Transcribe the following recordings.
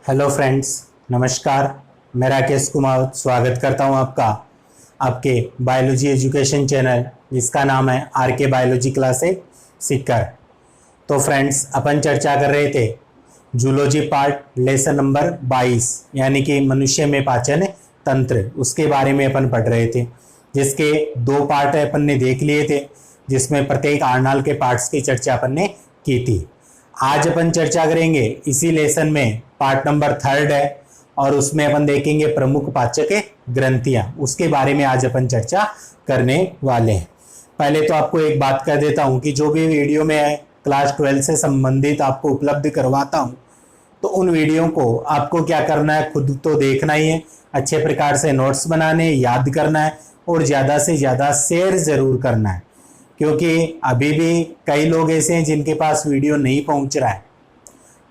Hello friends, नमस्कार। मैं राकेश कुमार स्वागत करता हूं आपका आपके बायोलॉजी एजुकेशन चैनल जिसका नाम है आरके बायोलॉजी क्लासेस सीखकर। तो फ्रेंड्स, अपन चर्चा कर रहे थे जूलॉजी पार्ट लेसन नंबर 22 यानी कि मनुष्य में पाचन तंत्र, उसके बारे में अपन पढ़ रहे थे, जिसके 2 पार्ट अपन ने देख लिए थे, जिसमें प्रत्येक आर्नाल के पार्ट्स की चर्चा अपन ने की थी। आज अपन चर्चा करेंगे इसी लेसन में पार्ट नंबर 3 है और उसमें अपन देखेंगे प्रमुख पाचक ग्रंथियां, उसके बारे में आज अपन चर्चा करने वाले हैं। पहले तो आपको एक बात कह देता हूं कि जो भी वीडियो में क्लास 12 से संबंधित आपको उपलब्ध करवाता हूं, तो उन वीडियो को आपको क्या करना है, खुद तो देखना ही है, अच्छे प्रकार से नोट्स बनाने, याद करना है और ज़्यादा से ज़्यादा शेयर ज़रूर करना है, क्योंकि अभी भी कई लोग ऐसे हैं जिनके पास वीडियो नहीं पहुंच रहा है।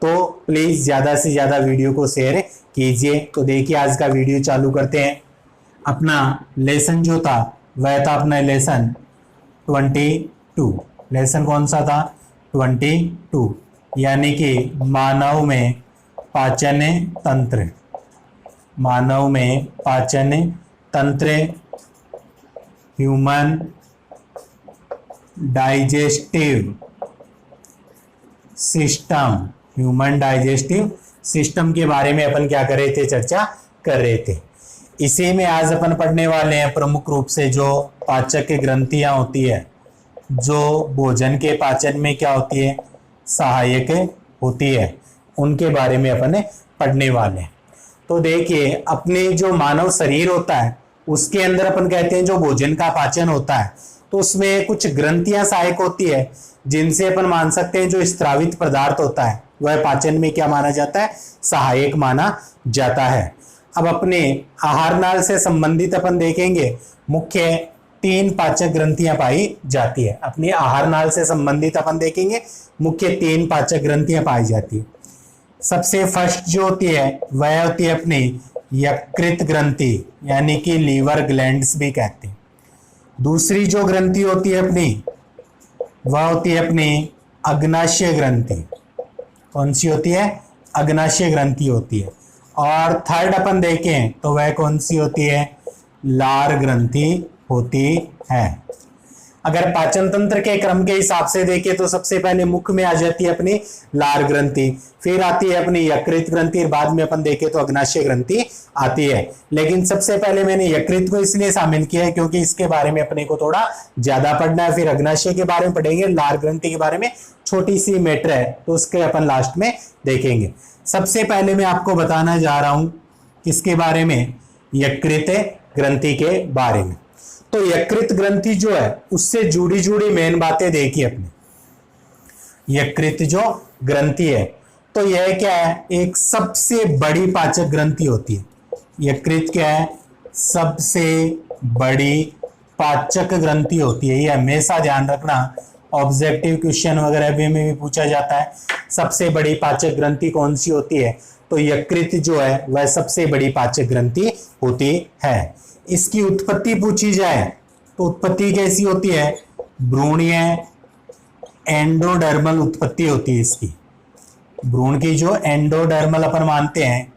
तो प्लीज़ ज़्यादा से ज़्यादा वीडियो को शेयर कीजिए। तो देखिए, आज का वीडियो चालू करते हैं। अपना लेसन जो था वह था अपना लेसन 22। लेसन कौन सा था? 22, यानी कि मानव में पाचन तंत्र। मानव में पाचन तंत्र, human digestive system. Human digestive system के बारे में अपन क्या कर रहे थे, चर्चा कर रहे थे। इसी में आज अपन पढ़ने वाले हैं प्रमुख रूप से जो पाचक ग्रंथियां होती है, जो भोजन के पाचन में क्या होती है, सहायक होती है, उनके बारे में अपन पढ़ने वाले हैं। तो देखिए, अपने जो मानव शरीर होता है उसके अंदर अपन कहते हैं जो भोजन का पाचन होता है, तो उसमें कुछ ग्रंथियां सहायक होती है, जिनसे अपन मान सकते हैं जो स्त्रावित पदार्थ होता है वह पाचन में क्या माना जाता है, सहायक माना जाता है। अब अपने आहार नाल से संबंधित अपन देखेंगे मुख्य 3 पाचक ग्रंथियां पाई जाती है। अपने आहार नाल से संबंधित अपन देखेंगे मुख्य 3 पाचक ग्रंथियां पाई जाती है। सबसे फर्स्ट जो होती है वह होती है अपनी यकृत ग्रंथि, यानी कि लीवर ग्लैंड्स भी कहते हैं। दूसरी जो ग्रंथि होती है अपनी, वह होती है अपनी अग्नाशय ग्रंथि। कौन सी होती है? अग्नाशय ग्रंथि होती है। और थर्ड अपन देखें तो वह कौन सी होती है? लार ग्रंथि होती है। अगर पाचन तंत्र के क्रम के हिसाब से देखें तो सबसे पहले मुख्य में आ जाती है अपनी लार ग्रंथि, फिर आती है अपनी यकृत ग्रंथि, बाद में अपन देखें तो अग्नाशय ग्रंथि आती है। लेकिन सबसे पहले मैंने यकृत को इसलिए शामिल किया है क्योंकि इसके बारे में अपने को थोड़ा ज्यादा पढ़ना है, फिर अग्नाशय के बारे में पढ़ेंगे, लार ग्रंथि के बारे में छोटी सी मैटर है तो उसके अपन लास्ट में देखेंगे। सबसे पहले मैं आपको बताना जा रहा हूं किसके बारे में, यकृत ग्रंथि के बारे में। तो यकृत ग्रंथि जो है उससे जुड़ी जुड़ी मेन बातें देखिए अपने। यकृत जो ग्रंथि है तो यह क्या है, एक सबसे बड़ी पाचक ग्रंथि होती है। यकृत क्या है? सबसे बड़ी पाचक ग्रंथि होती है। ये हमेशा ध्यान रखना, ऑब्जेक्टिव क्वेश्चन वगैरह में भी पूछा जाता है, सबसे बड़ी पाचक ग्रंथि कौन सी होती है? तो यकृत जो है वह सबसे बड़ी पाचक ग्रंथि होती है। इसकी उत्पत्ति पूछी जाए तो उत्पत्ति कैसी होती है? भ्रूणीय एंडोडर्मल उत्पत्ति होती है इसकी। भ्रूण की जो एंडोडर्मल अपन मानते हैं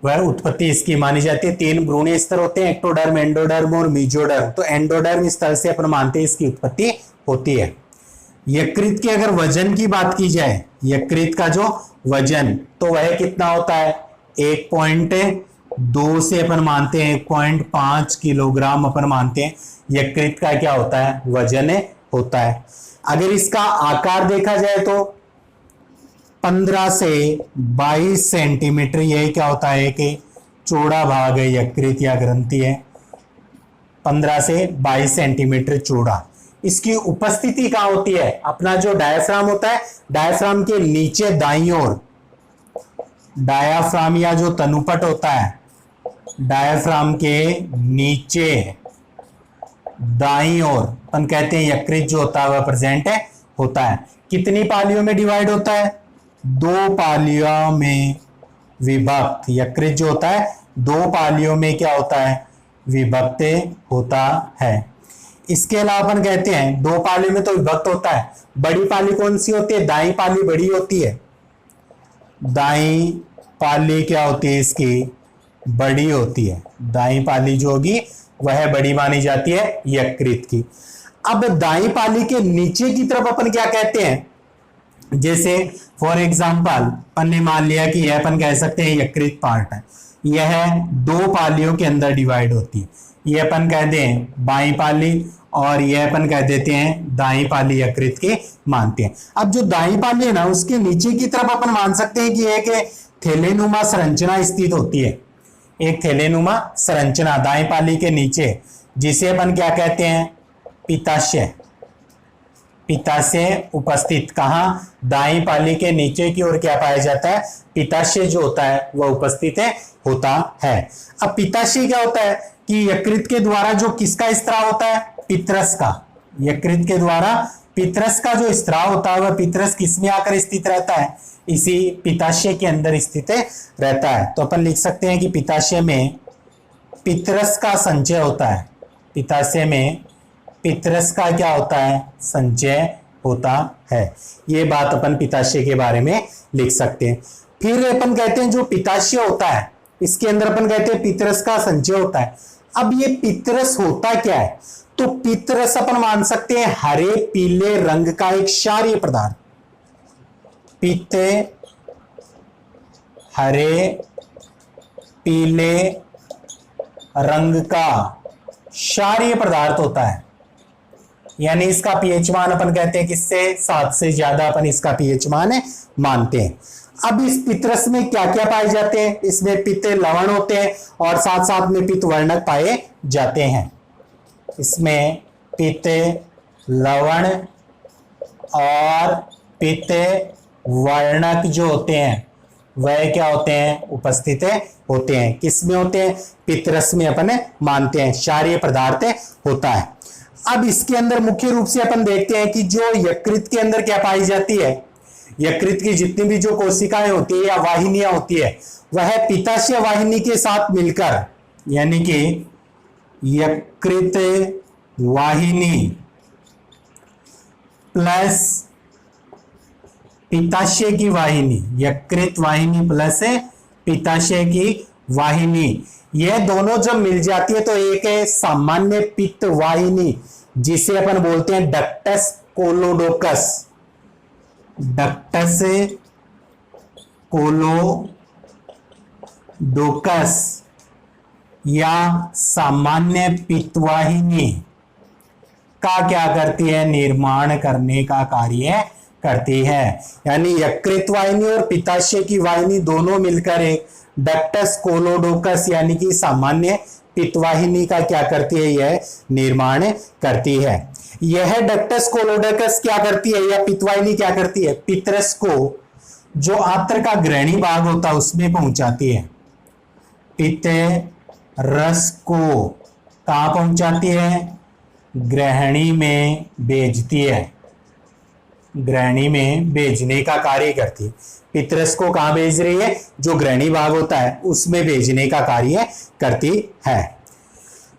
वह उत्पत्ति इसकी मानी जाती है। 3 भ्रूणीय स्तर होते हैं, एक्टोडर्म, एंडोडर्म और मीजोडर्म। तो एंडोडर्म स्तर से अपन मानते हैं इसकी उत्पत्ति होती है। यकृत के अगर वजन की बात की जाए, यकृत का जो वजन तो वह कितना होता है? 1.2 से अपन मानते हैं 1.5 किलोग्राम अपन मानते हैं यकृत का क्या होता है, वजन होता है। अगर इसका आकार देखा जाए तो 15 से 22 सेंटीमीटर, यही क्या होता है कि चौड़ा भाग है, यकृत या ग्रंथि है 15 से 22 सेंटीमीटर चौड़ा। इसकी उपस्थिति कहां होती है? अपना जो डायाफ्राम होता है, डायाफ्राम के नीचे दाईं ओर, डायाफ्राम या जो तनुपट होता है, डायाफ्राम के नीचे दाईं ओर अपन कहते हैं यकृत जो होता है वह प्रेजेंट होता है। कितनी पालियों में डिवाइड होता है? 2 पालियों में विभक्त। यकृत जो होता है 2 पालियों में क्या होता है? विभक्त होता है। इसके अलावा अपन कहते हैं 2 पालियों में तो विभक्त होता है। बड़ी पाली कौन सी होती है? दाईं पाली बड़ी होती है, दाईं पाली क्या होती है इसकी, बड़ी होती है। दाई पाली जो होगी वह बड़ी मानी जाती है यकृत की। अब दाई पाली के नीचे की तरफ अपन क्या कहते हैं, जैसे फॉर एग्जांपल अपन ने मान लिया कि यह अपन कह सकते हैं यकृत पार्ट है, यह दो पालियों के अंदर डिवाइड होती है। ये अपन कह दें बाई पाली और यह अपन कह देते हैं दाई पाली यकृत की मानते हैं। अब जो दाई पाली है ना उसके नीचे की तरफ अपन मान सकते हैं कि एक थैलेनुमा संरचना स्थित होती है, एक थैलेनुमा संरचना दाई पाली के नीचे, जिसे अपन क्या कहते हैं, पित्ताशय। पित्ताशय उपस्थित कहां, दाई पाली के नीचे की ओर क्या पाया जाता है, पित्ताशय जो होता है वह उपस्थित होता है। अब पित्ताशय क्या होता है कि यकृत के द्वारा जो किसका स्त्राव होता है, पितरस का। यकृत के द्वारा पितरस का जो स्त्राव होता है वह पितरस किसमें आकर स्थित रहता है, इसी पित्ताशय के अंदर स्थित रहता है। तो अपन लिख सकते हैं कि पित्ताशय में पितरस का संचय होता है, पित्ताशय में पितरस का क्या होता है, संचय होता है। ये बात अपन पित्ताशय के बारे में लिख सकते हैं। फिर अपन कहते हैं जो पित्ताशय होता है इसके अंदर अपन कहते हैं पितरस का संचय होता है। अब ये पितरस होता क्या है, तो पितरस अपन मान सकते हैं हरे पीले रंग का एक क्षारीय पदार्थ, पित्ते हरे पीले रंग का क्षारीय पदार्थ होता है। यानी इसका पीएच मान अपन कहते हैं किससे, 7 से ज्यादा अपन इसका पीएच मान मानते हैं। अब इस पितरस में क्या क्या पाए जाते हैं, इसमें पित्त लवण होते हैं और साथ साथ में पित्त वर्णक पाए जाते हैं। इसमें पित्त लवण और पित्त वर्णक जो होते हैं वह क्या होते हैं, उपस्थित होते हैं। किसमें होते हैं, पितरस में अपन मानते हैं क्षारीय पदार्थ होता है। अब इसके अंदर मुख्य रूप से अपन देखते हैं कि जो यकृत के अंदर क्या पाई जाती है, यकृत की जितनी भी जो कोशिकाएं होती है या वाहिनियां होती है वह पित्ताशय वाहिनी के साथ मिलकर, यानी कि यकृत वाहिनी प्लस पित्ताशय की वाहिनी, यकृत वाहिनी प्लस पित्ताशय की वाहिनी, यह दोनों जब मिल जाती है तो एक है सामान्य पित्त वाहिनी जिसे अपन बोलते हैं डक्टस कोलोडोकस। डक्टस कोलोडोकस या सामान्य पित्तवाहिनी का क्या करती है, निर्माण करने का कार्य करती है। यानी यकृत वाहिनी और पित्ताशय की वाहिनी दोनों मिलकर एक डक्टस कोलोडोकस यानी कि सामान्य पित्तवाहिनी का क्या करती है, यह निर्माण करती है। यह डक्टस कोलोडोकस क्या करती है या पित्तवाहिनी क्या करती है, पितरस को जो आंत्र का ग्रहणी भाग होता है उसमें पहुंचाती है। पितरस को कहां पहुंचाती है, ग्रहणी में भेजती है, ग्रहणी में भेजने का कार्य करती है। पितरस को कहां भेज रही है, जो ग्रहणी भाग होता है उसमें भेजने का कार्य करती है।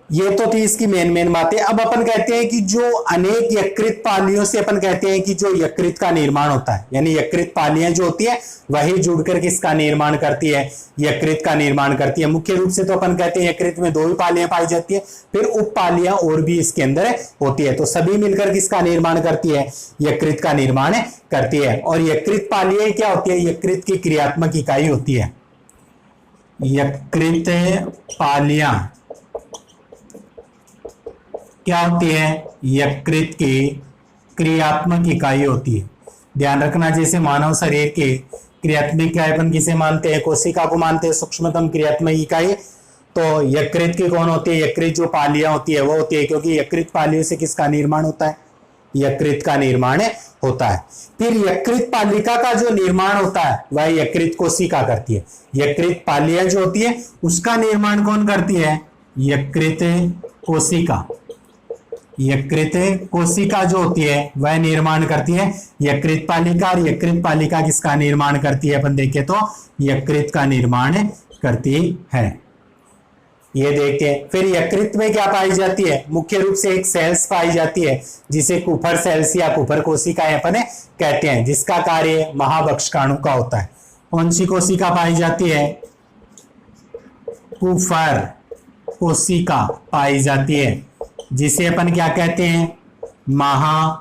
ये तो थी इसकी मेन बातें। अब अपन कहते हैं कि जो अनेक यकृत पालियों से अपन कहते हैं कि जो यकृत का निर्माण होता है, यानी यकृत पालियां जो होती है वही जुड़कर किसका निर्माण करती है, यकृत का निर्माण करती है। मुख्य रूप से तो अपन कहते हैं यकृत में 2 ही पालियां पाई जाती है, फिर उप पालियां और भी इसके अंदर होती है, तो सभी मिलकर किसका निर्माण करती है, यकृत का निर्माण करती है। और यकृत पालियां क्या होती है, यकृत की क्रियात्मक इकाई होती है। यकृत पालियां क्या होती है, यकृत की क्रियात्मक इकाई होती है। ध्यान रखना, जैसे मानव शरीर के क्रियात्मक इकाई अपन किसे मानते हैं, कोशिका को मानते हैं सूक्ष्मतम क्रियात्मक इकाई, तो यकृत की कौन होती है, यकृत जो पालियां होती है वो होती है, क्योंकि यकृत पालियों से किसका निर्माण होता है, यकृत का निर्माण होता है। फिर यकृत पालिका का जो निर्माण होता है वह यकृत कोशिका करती है। यकृत पालियां जो होती है उसका निर्माण कौन करती है, यकृत कोशिका। यकृत कोशिका जो होती है वह निर्माण करती है यकृत पालिका, और यकृत पालिका किसका निर्माण करती है, अपन देखें तो यकृत का निर्माण करती है। ये देखते हैं। फिर यकृत में क्या पाई जाती है, मुख्य रूप से एक सेल्स पाई जाती है जिसे कुफर सेल्स या कुफर कोशिकाएं अपन कहते हैं, जिसका कार्य महाभक्षकाणु का होता है। कौन सी कोशिका पाई जाती है? कुफर कोशिका पाई जाती है, जिसे अपन क्या कहते हैं? महाभक्षकाणु।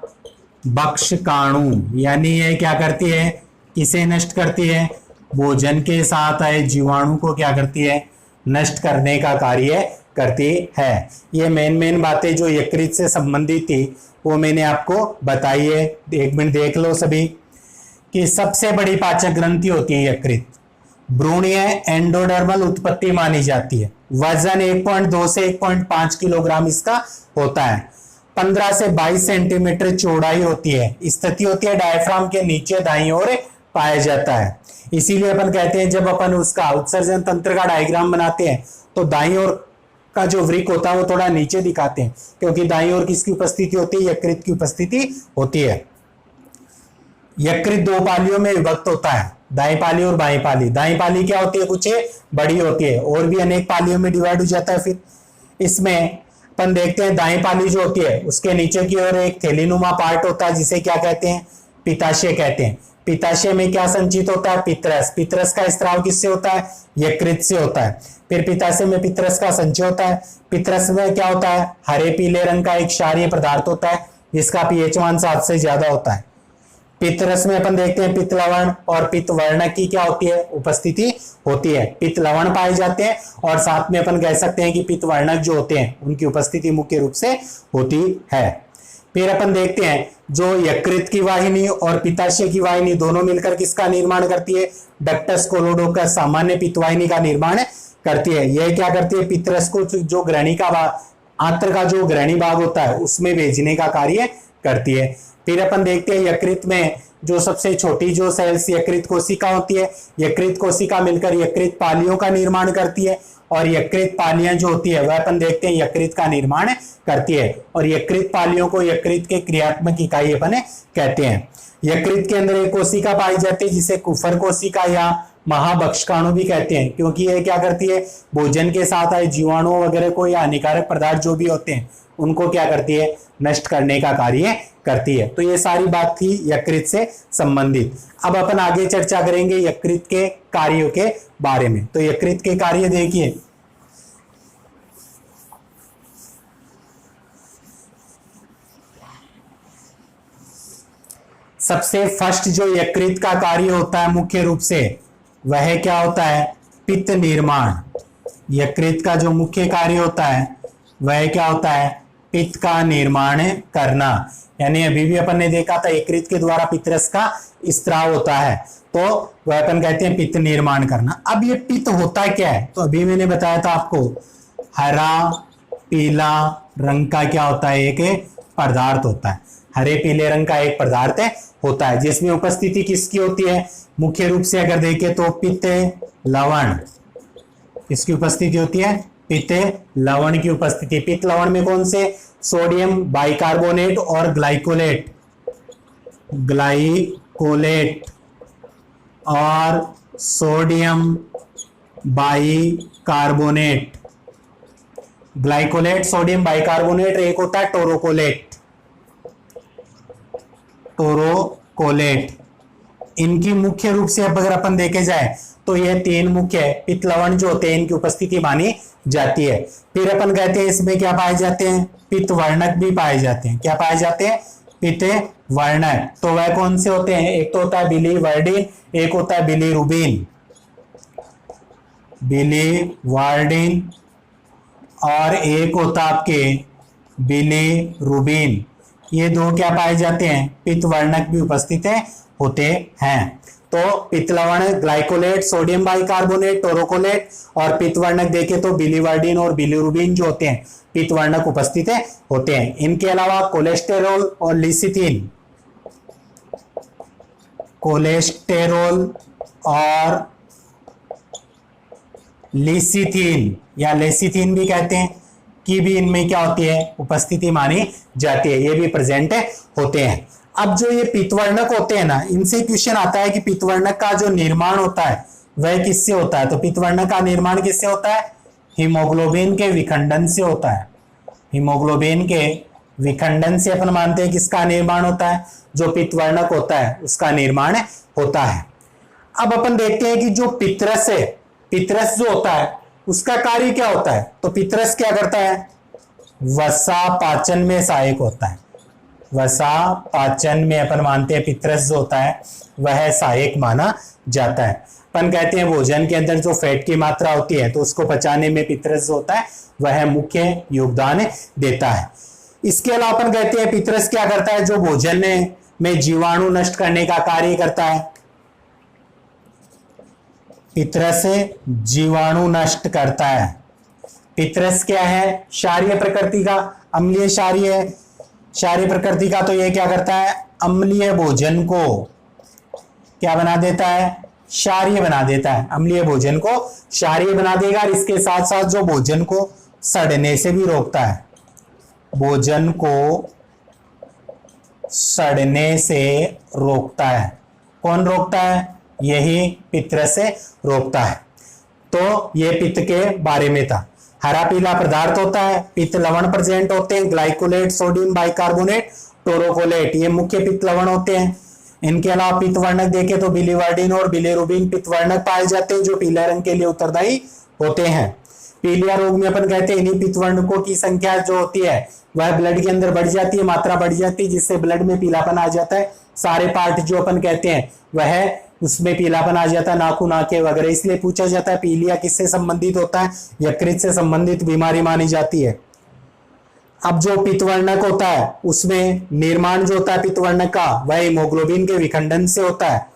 यानी ये क्या करती है? किसे नष्ट करती है? भोजन के साथ आए जीवाणु को क्या करती है? नष्ट करने का कार्य करती है। ये मेन बातें जो यकृत से संबंधित थी वो मैंने आपको बताई है। एक मिनट देख लो सभी कि सबसे बड़ी पाचक ग्रंथि होती है यकृत। भ्रूणीय एंडोडर्मल उत्पत्ति मानी जाती है। वजन 1.2 से 1.5 किलोग्राम इसका होता है। 15 से 22 सेंटीमीटर चौड़ाई होती है। स्थिति होती है डायफ्राम के नीचे दाईं ओर पाया जाता है। इसीलिए अपन कहते हैं जब अपन उसका उत्सर्जन तंत्र का डायग्राम बनाते हैं तो दाईं ओर का जो वृक्क होता है वो थोड़ा नीचे दिखाते हैं, क्योंकि दाईं ओर किसकी उपस्थिति होती है? यकृत की उपस्थिति होती है। यकृत 2 पालियों में विभक्त होता है, दाएं पाली और बाएं पाली। दाएं पाली क्या होती है? कुछ बड़ी होती है, और भी अनेक पालियों में डिवाइड हो जाता है। फिर इसमें अपन देखते हैं दाएं पाली जो होती है उसके नीचे की ओर एक थैलीनुमा पार्ट होता है, जिसे क्या कहते हैं? पित्ताशय कहते हैं। पित्ताशय में क्या संचित होता है? पित्रस। पित्रस का स्त्राव किससे होता है? यकृत से होता है। फिर पित्ताशय में पित्रस का संचय होता है। पित्रस में क्या होता है? हरे पीले रंग का एक क्षारीय पदार्थ होता है, जिसका पीएच मान 7 से ज्यादा होता है। पित्त रस में अपन देखते हैं पित्त लवण और पित्त वर्णक की क्या होती है? उपस्थिति होती है। पित्त लवण पाए जाते हैं और साथ में अपन कह सकते हैं कि पित्त वर्णक जो होते हैं उनकी उपस्थिति मुख्य रूप से होती है। फिर अपन देखते हैं जो यकृत की वाहिनी और पित्ताशय की वाहिनी दोनों मिलकर किसका निर्माण करती है? डक्टस कोलोडोकस सामान्य पित्त वाहिनी का निर्माण करती है। यह क्या करती है? पित्त रस को जो ग्रहणी का आंत्र का जो ग्रहणी भाग होता है उसमें भेजने का कार्य करती है। फिर अपन देखते हैं यकृत में जो सबसे छोटी जो सेल्स यकृत कोशिका होती है, यकृत कोशिका मिलकर यकृत पालियों का निर्माण करती है, और यकृत पालियां जो होती है वह अपन देखते हैं यकृत का निर्माण करती है। और यकृत पालियों को यकृत के क्रियात्मक इकाई अपन कहते हैं। यकृत के अंदर एक कोशिका पाई जाती है जिसे कुफर कोशिका या महाभक्षकाणु भी कहते हैं, क्योंकि ये क्या करती है? भोजन के साथ आए जीवाणुओं वगैरह को या हानिकारक पदार्थ जो भी होते हैं उनको क्या करती है? नष्ट करने का कार्य करती है। तो ये सारी बात थी यकृत से संबंधित। अब अपन आगे चर्चा करेंगे यकृत के कार्यों के बारे में। तो यकृत के कार्य देखिए, सबसे फर्स्ट जो यकृत का कार्य होता है मुख्य रूप से वह क्या होता है? पित्त निर्माण। यकृत का जो मुख्य कार्य होता है वह क्या होता है? पित्त का निर्माण करना। यानी अभी भी अपन ने देखा था यकृत के द्वारा पित्तरस का स्त्राव होता है, तो वह अपन कहते हैं पित्त निर्माण करना। अब ये पित्त होता क्या है? तो अभी मैंने बताया था आपको, हरा पीला रंग का क्या होता है? एक पदार्थ होता है। हरे पीले रंग का एक पदार्थ होता है जिसमें उपस्थिति किसकी होती है? मुख्य रूप से अगर देखें तो पित्त लवण, इसकी उपस्थिति होती है। पित्त लवण की उपस्थिति। पित्त लवण में कौन से? सोडियम बाइकार्बोनेट और ग्लाइकोलेट और sodium bicarbonate. Glycolate sodium bicarbonate, एक होता है टोरोकोलेट। इनकी मुख्य रूप से अब अगर अपन देखे जाए तो ये 3 मुख्य पित्त लवण जो होते हैं इनकी उपस्थिति मानी जाती है। फिर अपन कहते हैं इसमें क्या पाए जाते हैं? पित्त वर्णक भी पाए जाते हैं। क्या पाए जाते हैं? पित्त वर्णक। तो वह कौन से होते हैं? एक तो होता है बिलीवर्डिन, एक होता है बिलीरुबिन। बिलीवर्डिन और एक होता आपके बिलीरुबिन। ये दो क्या पाए जाते हैं? पित्त वर्णक भी उपस्थित होते हैं। तो पित्त लवण ग्लाइकोलेट, सोडियम बाइकार्बोनेट, टोरोकोलेट और पित्त वर्णक देखे तो बिलीवर्डिन और बिलीरुबिन जो होते हैं पित्त वर्णक उपस्थित होते हैं। इनके अलावा कोलेस्टेरोल और लिसिथिन, कोलेस्टेरोल और लिसिथिन या लेसिथिन भी कहते हैं कि भी इनमें क्या होती है? उपस्थिति मानी जाती है। ये भी प्रेजेंट होते हैं। अब जो ये पित्तवर्णक होते हैं ना, इनसे क्वेश्चन आता है कि पित्तवर्णक का जो निर्माण होता है वह किससे होता है? तो पित्तवर्णक का निर्माण किससे होता है? हीमोग्लोबिन के विखंडन से होता है। हीमोग्लोबिन के विखंडन से अपन मानते हैं किसका निर्माण होता है? जो पित्तवर्णक होता है उसका निर्माण होता है। अब अपन देखते हैं कि जो पितरस है, पितरस जो होता है उसका कार्य क्या होता है। तो पितरस क्या करता है, वसा पाचन में सहायक होता है। वसा पाचन में अपन मानते हैं पितरस जो होता है वह सहायक माना जाता है। अपन कहते हैं भोजन के अंदर जो फैट की मात्रा होती है तो उसको पचाने में पितरस जो होता है वह मुख्य योगदान देता है। इसके अलावा अपन कहते हैं पितरस क्या करता है, जो भोजन में जीवाणु नष्ट करने का कार्य करता है। पितरस जीवाणु नष्ट करता है। पितरस क्या है, क्षारीय प्रकृति का, अम्लीय क्षारीय है। क्षारीय प्रकृति का तो यह क्या करता है, अम्लीय भोजन को क्या बना देता है, क्षारीय बना देता है। अम्लीय भोजन को क्षारीय बना देगा और इसके साथ साथ जो भोजन को सड़ने से भी रोकता है। भोजन को सड़ने से रोकता है। कौन रोकता है, यही पितरस से रोकता है। तो ये पित्त के बारे में था। हरा पीला पदार्थ होता है, पित्त लवण प्रेजेंट होते हैं, ग्लाइकोलेट, सोडियम बाइकार्बोनेट, टोरोकोलेट, ये मुख्य पित्त लवण होते हैं। इनके अलावा पित्त वर्णक देखें तो बिलीवर्डिन और बिलीरुबिन पित्त वर्णक पाए जाते हैं जो पीले रंग के लिए उत्तरदायी होते हैं। पीलिया रोग में अपन कहते हैं इन्हीं पित्त वर्णकों की संख्या जो होती है वह ब्लड के अंदर बढ़ जाती है, मात्रा बढ़ जाती है, जिससे ब्लड में पीलापन आ जाता है। सारे पार्ट जो अपन कहते हैं वह उसमें पीलापन आ जाता है, नाखून, आंखें वगैरह। इसलिए पूछा जाता है पीलिया किससे संबंधित होता है, यकृत से संबंधित बीमारी मानी जाती है। अब जो पित्तवर्णक होता है उसमें निर्माण जो होता है पित्तवर्णक का वह हीमोग्लोबिन के विखंडन से होता है।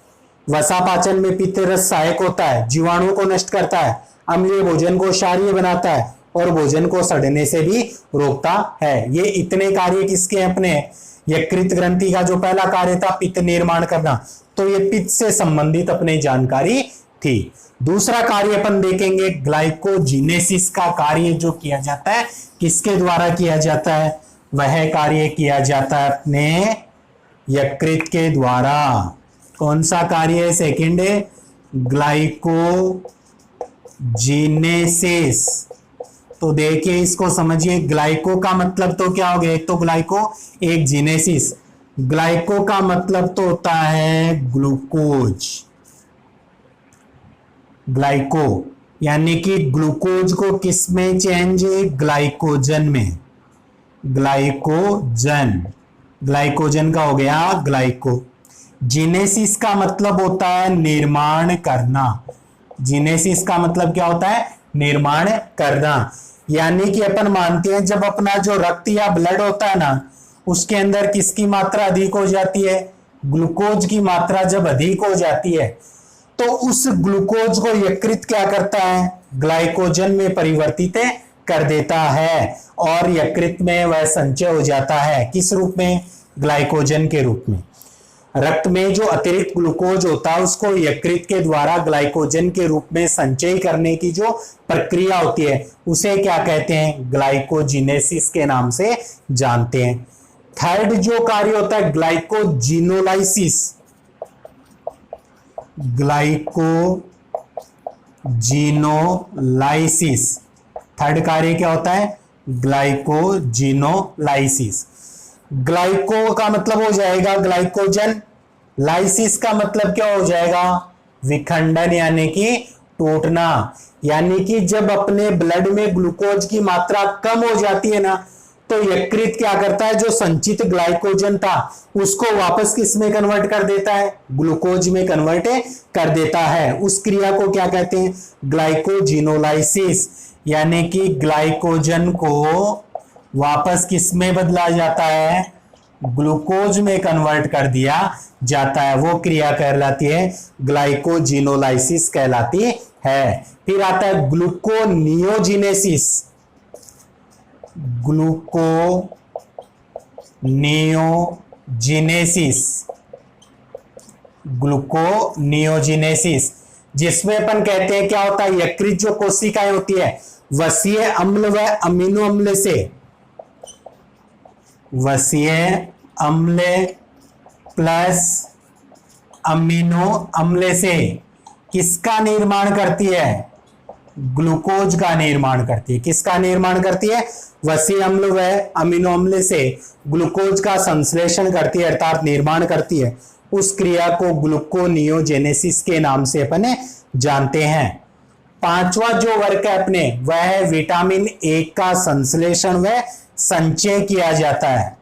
वसा पाचन में पित्तरस सहायक होता है, जीवाणुओं को नष्ट करता है, अम्लीय भोजन को क्षारीय बनाता है और भोजन को सड़ने से भी रोकता है। ये इतने कार्य किसके अपने, यकृत ग्रंथि का जो पहला कार्य था पित्त निर्माण करना, तो ये पित्त से संबंधित अपनी जानकारी थी। दूसरा कार्य अपन देखेंगे ग्लाइकोजिनेसिस का कार्य जो किया जाता है किसके द्वारा किया जाता है, वह कार्य किया जाता है अपने यकृत के द्वारा। कौन सा कार्य है, सेकंड है ग्लाइकोजिनेसिस। तो देखिए इसको समझिए, ग्लाइको का मतलब तो क्या हो गया, एक तो ग्लाइको, एक जिनेसिस। ग्लाइको का मतलब तो होता है ग्लूकोज। ग्लाइको यानी कि ग्लूकोज को किस में चेंज है, ग्लाइकोजन में। ग्लाइकोजन, ग्लाइकोजन का हो गया ग्लाइको। जिनेसिस का मतलब होता है निर्माण करना। जिनेसिस का मतलब क्या होता है, निर्माण करना। यानी कि अपन मानते हैं जब अपना जो रक्त या ब्लड होता है ना उसके अंदर किसकी मात्रा अधिक हो जाती है, ग्लूकोज की मात्रा जब अधिक हो जाती है तो उस ग्लूकोज को यकृत क्या करता है, ग्लाइकोजन में परिवर्तित कर देता है और यकृत में वह संचय हो जाता है। किस रूप में, ग्लाइकोजन के रूप में। रक्त में जो अतिरिक्त ग्लूकोज होता है उसको यकृत के द्वारा ग्लाइकोजन के रूप में संचय करने की जो प्रक्रिया होती है उसे क्या कहते हैं, ग्लाइकोजिनेसिस के नाम से जानते हैं। थर्ड जो कार्य होता है ग्लाइकोजिनोलाइसिस। ग्लाइकोजिनोलाइसिस, थर्ड कार्य क्या होता है, ग्लाइकोजिनोलाइसिस। ग्लाइको का मतलब हो जाएगा ग्लाइकोजन, लाइसिस का मतलब क्या हो जाएगा, विखंडन यानी कि टूटना। यानी कि जब अपने ब्लड में ग्लूकोज की मात्रा कम हो जाती है ना तो यकृत क्या करता है, जो संचित ग्लाइकोजन था उसको वापस किस में कन्वर्ट कर देता है, ग्लूकोज में कन्वर्ट कर देता है। उस क्रिया को क्या कहते हैं, ग्लाइकोजिनोलाइसिस। यानी कि ग्लाइकोजन को वापस किस में बदला जाता है, ग्लूकोज में कन्वर्ट कर दिया जाता है। वो क्रिया कहलाती है ग्लाइकोजिनोलाइसिस कहलाती है। फिर आता है ग्लूकोनियोजिनेसिस। ग्लूकोनियोजिनेसिस, ग्लूकोनियोजिनेसिस जिसमें अपन कहते हैं क्या होता है, यकृत जो कोशिकाएं होती है वसीय अम्ल व अमीनो अम्ल से, वसीय अम्ल प्लस अमीनो अम्ल से किसका निर्माण करती है, ग्लूकोज का निर्माण करती है। किसका निर्माण करती है, वसीय अम्ल व अमीनो अम्ल से ग्लूकोज का संश्लेषण करती है अर्थात निर्माण करती है। उस क्रिया को ग्लूकोनियोजेनेसिस के नाम से अपन जानते हैं। पांचवा जो वर्क है अपने वह है विटामिन ए का संश्लेषण व संचय किया जाता है।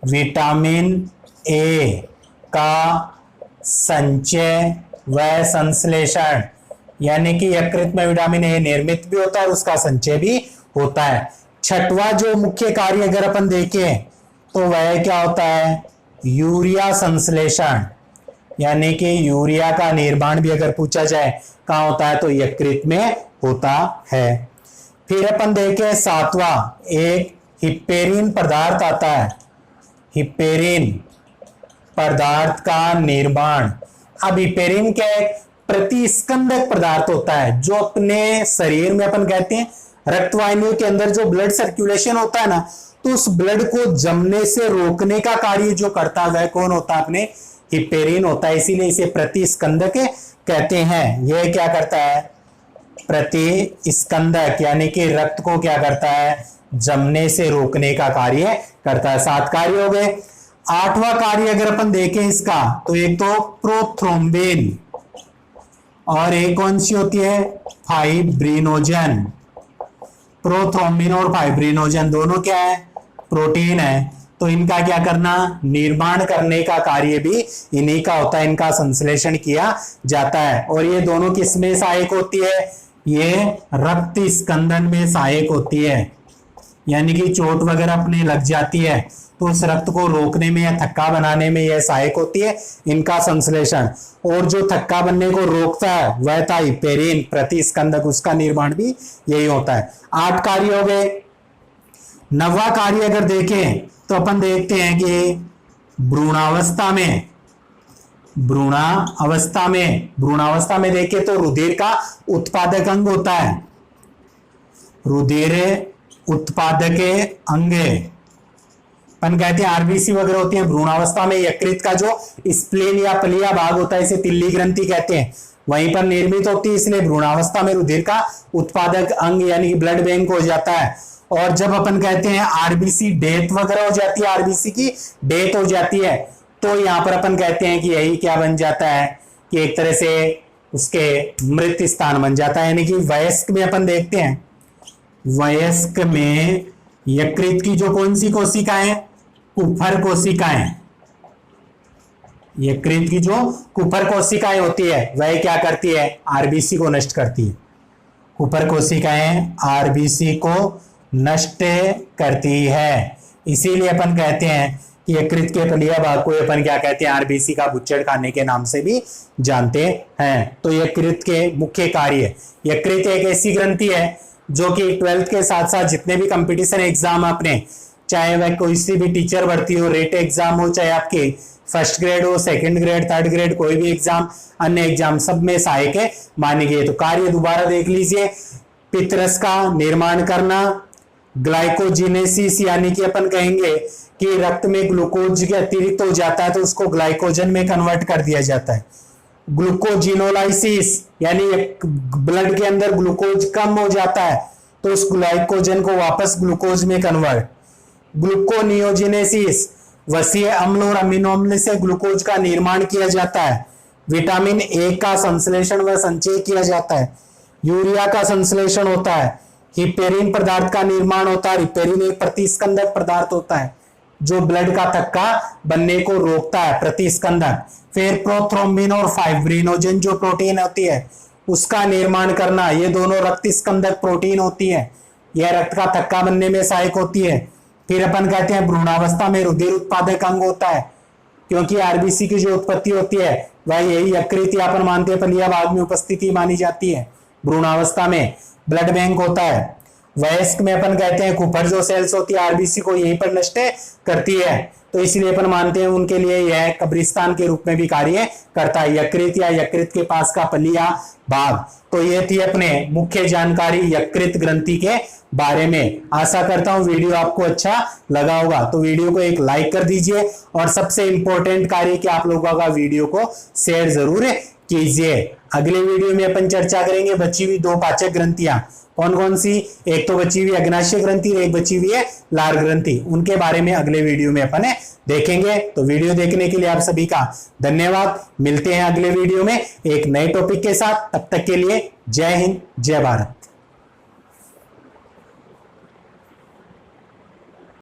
विटामिन ए का संचय व संश्लेषण, यानी कि यकृत में विटामिन ए निर्मित भी होता है और उसका संचय भी होता है। छठवां जो मुख्य कार्य अगर अपन देखें तो वह क्या होता है, यूरिया संश्लेषण, यानी कि यूरिया का निर्माण भी अगर पूछा जाए कहां होता है तो यकृत में होता है। फिर अपन देखें सातवां, एक हिपेरिन पदार्थ आता है। हिपेरिन पदार्थ का निर्माण, अब हिपेरिन क्या है, प्रतिस्कंदक पदार्थ होता है जो अपने शरीर में अपन कहते हैं रक्तवाहिनियों के अंदर जो ब्लड सर्कुलेशन होता है ना, तो उस ब्लड को जमने से रोकने का कार्य जो करता है वह कौन होता है, अपने हिपेरिन होता है। इसीलिए इसे प्रतिस्कंदक कहते हैं। यह क्या करता है, प्रतिस्कंदक, यानी कि रक्त को क्या करता है, जमने से रोकने का कार्य करता है। 7 कार्य हो गए। 8वां कार्य अगर अपन देखें इसका तो एक तो प्रोथ्रोम्बिन और एक कौन सी होती है, फाइब्रिनोजन। प्रोथ्रोम्बिन और फाइब्रिनोजन दोनों क्या है, प्रोटीन है। तो इनका क्या करना, निर्माण करने का कार्य भी इन्हीं का होता है, इनका संश्लेषण किया जाता है। और ये दोनों किस में सहायक होती है, ये रक्त स्कंदन में सहायक होती है। यानी कि चोट वगैरह अपने लग जाती है तो उस रक्त को रोकने में या थक्का बनाने में यह सहायक होती है, इनका संश्लेषण। और जो थक्का बनने को रोकता है वह था हिपेरिन प्रतिस्कंदक, उसका निर्माण भी यही होता है। 8 कार्य हो गए। 9वां कार्य अगर देखें तो अपन देखते हैं कि भ्रूणावस्था में देखें तो रुधिर का उत्पादक अंग होता है। रुधिर उत्पादक अंग अपन कहते हैं आरबीसी वगैरह होती है। भ्रूणावस्था में यकृत का जो स्प्लेन या पलिया भाग होता है, इसे तिल्ली ग्रंथि कहते हैं, वहीं पर निर्मित होती है। इसलिए भ्रूणावस्था में रुधिर का उत्पादक अंग यानी कि ब्लड बैंक हो जाता है। और जब अपन कहते हैं आरबीसी डेथ वगैरह हो जाती है, आरबीसी की डेथ हो जाती है, तो यहां पर अपन कहते हैं कि यही क्या बन जाता है कि एक तरह से उसके मृत स्थान बन जाता है। यानी कि वयस्क में अपन देखते हैं, वयस्क में यकृत की जो कौन सी कोशिकाएं, कुफर कोशिकाएं, यकृत की जो कुफर कोशिकाएं होती है वह क्या करती है, आरबीसी को नष्ट करती है। कुफर कोशिकाएं आरबीसी को नष्ट करती है। इसीलिए अपन कहते हैं कि यकृत के पलिया भाग को अपन क्या कहते हैं, आरबीसी का बुच्चड़ खाने के नाम से भी जानते हैं। तो यकृत के मुख्य कार्य, यकृत एक ऐसी ग्रंथि है जो कि 12th के साथ साथ जितने भी कंपटीशन एग्जाम अपने, चाहे वह कोई सी भी टीचर भर्ती हो, रेट एग्जाम हो, चाहे आपके फर्स्ट ग्रेड हो, सेकंड ग्रेड, थर्ड ग्रेड, कोई भी एग्जाम, अन्य एग्जाम, सब में सहायक है मानी गई। तो कार्य दोबारा देख लीजिए, पित्तरस का निर्माण करना, ग्लाइकोजिनेसिस यानी कि अपन कहेंगे कि रक्त में ग्लूकोज के अतिरिक्त हो जाता है तो उसको ग्लाइकोजन में कन्वर्ट कर दिया जाता है। ग्लूकोजिनोलाइसिस यानी ब्लड के अंदर ग्लूकोज कम हो जाता है तो उस ग्लाइकोजन को वापस ग्लूकोज में कन्वर्ट। ग्लूकोनियोजेनेसिस, वसीय अम्ल और अमीनो अम्ल से ग्लूकोज का निर्माण किया जाता है। विटामिन ए का संश्लेषण व संचय किया जाता है। यूरिया का संश्लेषण होता है। हिपेरिन पदार्थ का निर्माण होता है। हिपेरिन एक प्रतिस्कंदक पदार्थ होता है जो ब्लड का थक्का बनने को रोकता है, प्रतिस्कंदक। फिर प्रोथ्रोम्बिन और फाइब्रिनोजन जो प्रोटीन होती है उसका निर्माण करना, ये दोनों रक्त स्कंदक प्रोटीन होती है, यह रक्त का थक्का बनने में सहायक होती है। फिर अपन कहते हैं भ्रूणावस्था में रुधिर उत्पादक अंग होता है, क्योंकि आरबीसी की जो उत्पत्ति होती है वह यही यकृत या अपन मानते हैं पलिया भाग में उपस्थिति मानी जाती है। भ्रूणावस्था में ब्लड बैंक होता है। वयस्क में अपन कहते हैं कुफर जो सेल्स होती है आरबीसी को यहीं पर नष्ट करती है, तो इसलिए अपन मानते हैं उनके लिए यह कब्रिस्तान के रूप में भी कार्य करता है, यकृत या यकृत के पास का पलिया भाग। तो ये थी अपने मुख्य जानकारी यकृत ग्रंथि के बारे में। आशा करता हूं वीडियो आपको अच्छा लगा होगा, तो वीडियो को एक लाइक कर दीजिए और सबसे इंपॉर्टेंट कार्य कि आप लोगों का वीडियो को शेयर जरूर कीजिए। अगले वीडियो में अपन चर्चा करेंगे बची हुई 2 पाचक ग्रंथियां कौन कौन सी, एक तो बची हुई अग्नाशय ग्रंथि, एक बची हुई है लार ग्रंथि, उनके बारे में अगले वीडियो में अपन देखेंगे। तो वीडियो देखने के लिए आप सभी का धन्यवाद। मिलते हैं अगले वीडियो में एक नए टॉपिक के साथ, तब तक के लिए जय हिंद जय भारत।